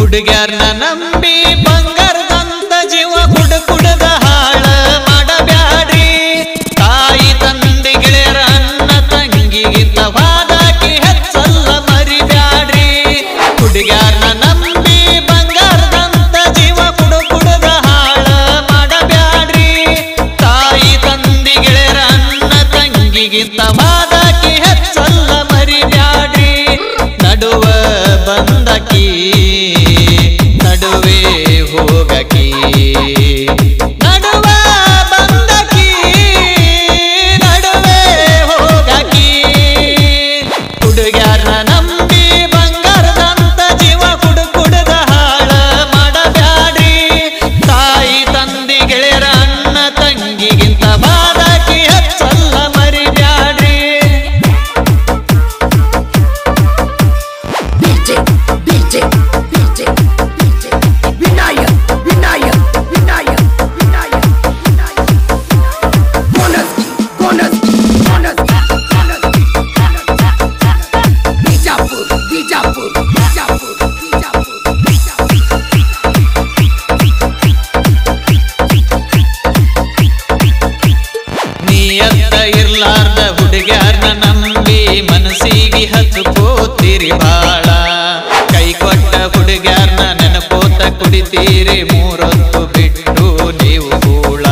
ಹುಡುಗ್ಯಾರ್ನ ನಂಬಿ ಬಂಗಾರದಂತ ಜೀವ ಕುಡದ ಹಾಳ ಮಾಡಬ್ಯಾಡ್ರಿ ತಾಯಿ ತಂದೆ ಗೆಳೆಯರ ಅಣ್ಣ ತಂಗಿಗಿಂತ ವಾದಾಕಿ ಹೆಚ್ಚಲ್ಲ ಮರಿಬ್ಯಾಡ್ರಿ ಹುಡುಗ್ಯಾರ್ನ ನಂಬಿ ಬಂಗಾರದಂತ ಜೀವ ಕುಡದ ಹಾಳ ಮಾಡಬ್ಯಾಡ್ರಿ ತಾಯಿ ತಂದೆ ಗೆಳೆಯರ ಅಣ್ಣ ತಂಗಿಗಿಂತ ವಾದಾಕಿ ಹೆಚ್ಚಲ್ಲ ಮರಿಬ್ಯಾಡ್ರಿ ನಡುವ ಬಂದಕಿ ನಡುವೆ ಹೋಗಕಿ ನಡುವ ಬಂದಕಿ ನಡುವೆ ಹೋಗಕಿ ಹುಡುಗ್ಯಾರ್ನ ನಂಬಿ ಬಂಗಾರದಂತ ಜೀವ ಕುಡದ ಹಾಳ ಮಾಡಬ್ಯಾಡ್ರಿ ತಾಯಿ ತಂದೆ ಗೆಳೆಯರ ಅಣ್ಣ ತಂಗಿಗಿಂತ ಬಾದಾಕಿ ಹೆಚ್ಚಲ್ಲ ಮರಿಬ್ಯಾಡ್ರಿ ನಿಯತ್ತ ಇರ್ಲಾರ್ದ ಹುಡುಗ್ಯಾರ್ನ ನಂಬಿ ಮನಸ್ಸಿಗೆ ಹಚ್ಕೋತೀರಿ ಬಾಳ ಕೈ ಕೊಟ್ಟ ಹುಡುಗ್ಯಾರ್ನ ನೆನಪೋತ ಕುಡಿತೀರಿ ಮೂರೊತ್ತು ಬಿಟ್ಟು ನೀವು ಕೂಳ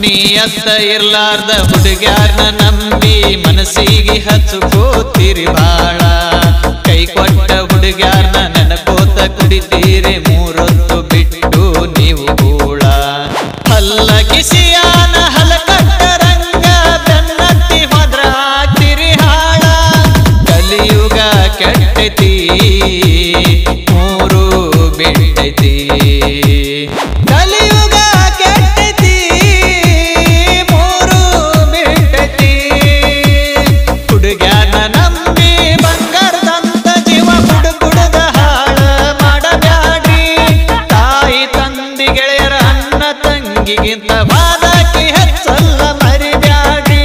ನಿಯತ್ತ ಇರ್ಲಾರ್ದ ಹುಡುಗ್ಯಾರ್ನ ನಂಬಿ ಮನಸ್ಸಿಗೆ ಹಚ್ಕೋತೀರಿ ಬಾಳ ಕೈ ಕೊಟ್ಟ ಹುಡುಗ್ಯಾರ್ನ ನೆನಪೋತ ಕುಡಿತೀರಿ ಮೂರೊತ್ತು ಬಿಟ್ಟು ನೀವು ಕೂಳ ಹಲ್ಲ ಕಿಸಿಯಾನ ಹಲಕಟ್ಟ ರಂಗ ಬೆನ್ನತ್ತಿ ಹೋದ್ರ ಆಗ್ತಿರಿ ಹಾಳ ಕಲಿಯುಗ ಕೆಟ್ಟೈತಿ ಮೂರು ಬಿಟ್ಟೈತಿ ಕಲಿಯುಗ ಕೆಟ್ಟೈತಿ ಮೂರು ಬಿಟ್ಟೈತಿ ಹುಡುಗ್ಯಾನ ನಂಬಿ ಬಂಗಾರದಂತ ಜೀವ ಕುಡದ ಹಾಳ ಮಾಡಬ್ಯಾಡ್ರಿ ತಾಯಿ ತಂದೆ ಗೆಳೆಯರ ಅಣ್ಣ ತಂಗಿಗಿಂತ ಬಾದಾಕಿ ಹೆಚ್ಚಲ್ಲ ಮರಿಬ್ಯಾಡ್ರಿ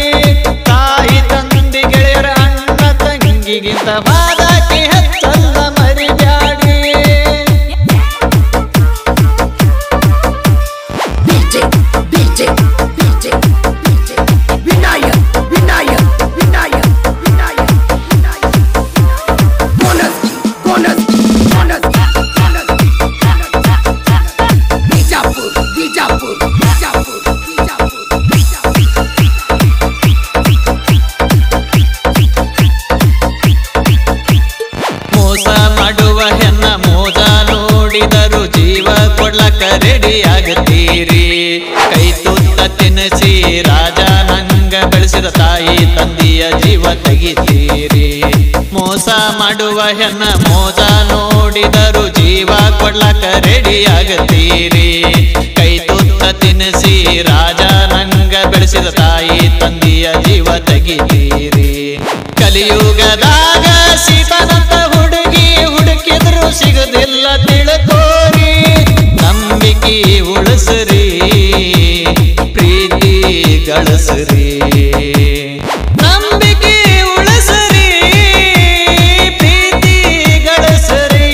ತಾಯಿ ತಂದೆ ಗೆಳೆಯರ ಅಣ್ಣ ತಂಗಿಗಿಂತ ಬಾದಾಕಿ ಹೆಚ್ಚಲ್ಲ ಮರಿಬ್ಯಾಡ್ರಿ ಮೋಸ ಮಾಡುವ ಹೆಣ್ಣ ಮೋಜ ನೋಡಿದರು ಜೀವ ಕೊಡ್ಲಕ ರೆಡಿ ಆಗತೀರಿ ಕೈ ತುತ್ತ ತಿನ್ನಿಸಿ ರಾಜ ನಂಗ ಬೆಳೆಸಿದ ತಾಯಿ ತಂದೆಯ ಜೀವ ತೆಗಿತೀರಿ ಮೋಸ ಮಾಡುವ ಹೆಣ್ಣ ಮೋಜ ನೋಡಿದರು ಜೀವ ಕೊಡ್ಲಕ ರೆಡಿ ಆಗತೀರಿ ಕೈ ತುತ್ತ ತಿನ್ನಿಸಿ ರಾಜ ನಂಗ ಬೆಳೆಸಿದ ತಾಯಿ ತಂದೆಯ ಜೀವ ತೆಗಿತೀರಿ ಕಲಿಯುಗದಾಗ ಸೀತಾನಂತ ಹುಡುಗಿ ಹುಡುಕಿದ್ರು ಸಿಗದಿಲ್ಲ ತಿಳ್ಕೋರಿ ನಂಬಿಕೆ ಉಳಿಸ್ರಿ ಪ್ರೀತಿ ಗಳಿಸ್ರಿ ನಂಬಿಕೆ ಉಳಿಸ್ರಿ ಪ್ರೀತಿ ಗಳಿಸ್ರಿ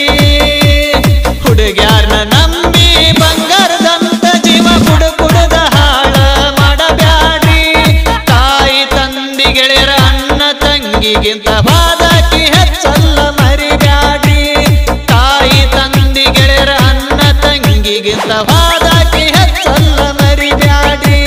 ಹುಡುಗ್ಯಾರ್ನ ನಂಬಿ ಬಂಗಾರದಂತ ಜೀವ ಕುಡದ ಹಾಳ ಮಾಡಬ್ಯಾಡ್ರಿ ತಾಯಿ ತಂದೆ ಗೆಳೆಯರ ಅಣ್ಣ ತಂಗಿಗಿಂತ ಬಾದಾಕಿ ಹೆಚ್ಚಲ್ಲ ಮರಿಬ್ಯಾಡ್ರಿ ತಾಯಿ ತಂದೆ ಗೆಳೆಯರ ಅಣ್ಣ ತಂಗಿಗಿಂತ ಬಾದಾಕಿ ಹೆಚ್ಚಲ್ಲ ಮರಿಬ್ಯಾಡ್ರಿ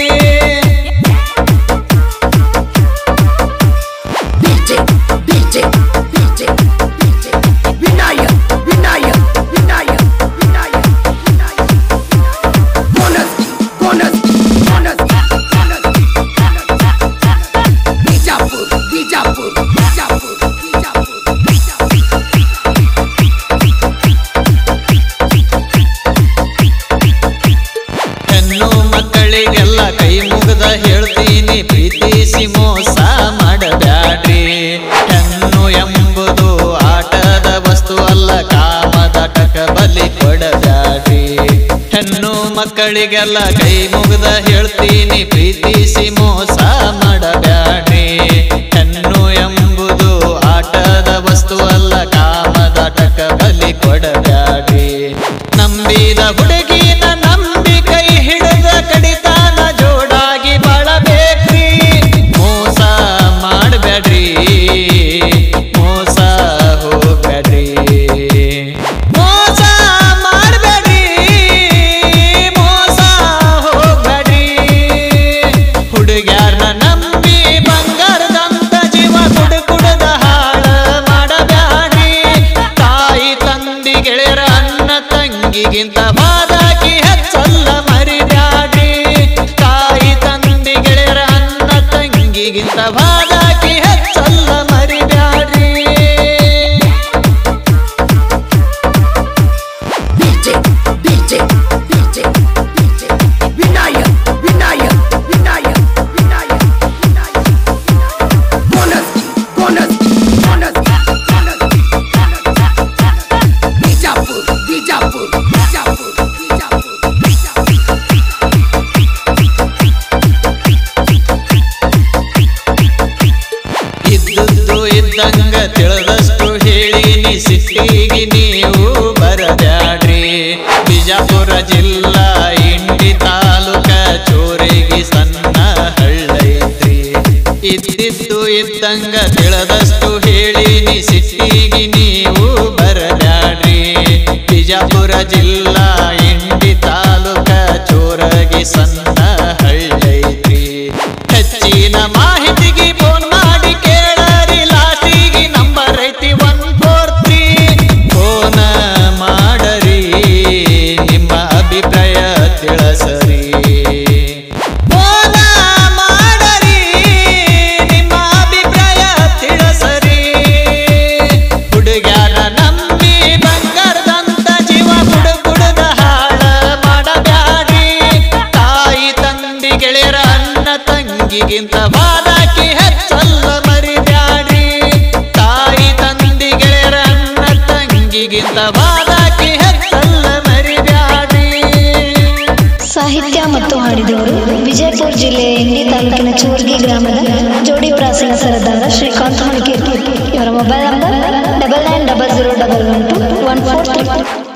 ಹೆಣ್ಣು ಮಕ್ಕಳಿಗೆಲ್ಲ ಕೈ ಮುಗದ ಹೇಳ್ತೀನಿ ಪ್ರೀತಿಸಿ ಮೋಸ ಮಾಡಬ್ಯಾಡ್ರಿ ಹೆಣ್ಣು ಎಂಬುದು ಆಟದ ವಸ್ತು ಅಲ್ಲ ಕಾಮದಾಟಕ ಬಲಿ ಕೊಡಬ್ಯಾಡ್ರಿ ಹೆಣ್ಣು ಮಕ್ಕಳಿಗೆಲ್ಲ ಕೈ ಮುಗದ ಹೇಳ್ತೀನಿ ಪ್ರೀತಿಸಿ ಮೋಸ ಮಾಡಬ್ಯಾಡ್ರಿ ಹೆಣ್ಣು ಎಂಬುದು ಆಟದ ವಸ್ತು ಅಲ್ಲ ಕಾಮದಾಟಕ ಬಲಿ ಕೊಡಬ್ಯಾಡ್ರಿ ತಿಳಿದಷ್ಟು ಹೇಳೀನಿ ಸಿಟ್ಟಿಗೆ ನೀವು ಬರಬ್ಯಾಡ್ರಿ. ಬಿಜಾಪುರ ಜಿಲ್ಲಾ ಇಂಡಿ ತಾಲೂಕ ಚೋರಿಗೆ ಸಣ್ಣ ಹಳ್ಳೈತ್ರಿ. ಇದ್ದಿದ್ದು ಇದ್ದಂಗ ತಿಳಿದಷ್ಟು ಹೇಳೀನಿ ಸಿಟ್ಟಿಗೆ ನೀವು ಬರಬ್ಯಾಡ್ರಿ. ಬಿಜಾಪುರ ಜಿಲ್ಲಾ ಇಂಡಿ ತಾಲೂಕ ಚೋರಗಿ ಸಣ್ಣ ಹಳ್ಳೈತ್ರಿ. ಹೆಚ್ಚಿನ ಮಾಹಿತಿಗೆ ಫೋನ್ ಮಾಡಿ ಕೇಳರಿ, ಲಾಸ್ಟಿಗೆ ನಂಬರ್ ಐತಿ 143. ಫೋನ್ ಮಾಡರಿ, ನಿಮ್ಮ ಅಭಿಪ್ರಾಯ ತಿಳಿಸರಿ. ಫೋನ್ ಮಾಡರಿ, ನಿಮ್ಮ ಅಭಿಪ್ರಾಯ ತಿಳಿಸರಿ. ಹುಡುಗ್ಯಾರ ನಂಬಿ ಬಂಗಾರದಂತ ಜೀವ ಕುಡುದ ಹಾಳ ಮಾಡಬ್ಯಾಡ್ರಿ. ತಾಯಿ ತಂದಿ ಗೆಳೆಯರ ಅಣ್ಣ ತಂಗಿಗಿಂತ ಬಾದಾಕಿ ಹೆಚ್ಚಲ್ಲ ಮರಿಬ್ಯಾಡ್ರಿ. ತಾಯಿ ತಂದಿ ಗೆಳೆಯರ ಅಣ್ಣ ತಂಗಿಗಿಂತ ಬಾದಾಕಿ ಹೆಚ್ಚಲ್ಲ ಮರಿಬ್ಯಾಡ್ರಿ. ಸಾಹಿತ್ಯ ಮತ್ತು ಹಾಡಿದವರು ವಿಜಯಪುರ ಜಿಲ್ಲೆಯ ಇಂಡಿ ತಾಲೂಕಿನ ಚೋರ್ಗಿ ಗ್ರಾಮದ ಜೋಡಿ ಪ್ರಾಸಿನ ಸರದಾರ ಶ್ರೀಕಾಂತ್ ಹೊಣಕೇರಿ. ಇವರ ಮೊಬೈಲ್ ನಂಬರ್ 9900112143.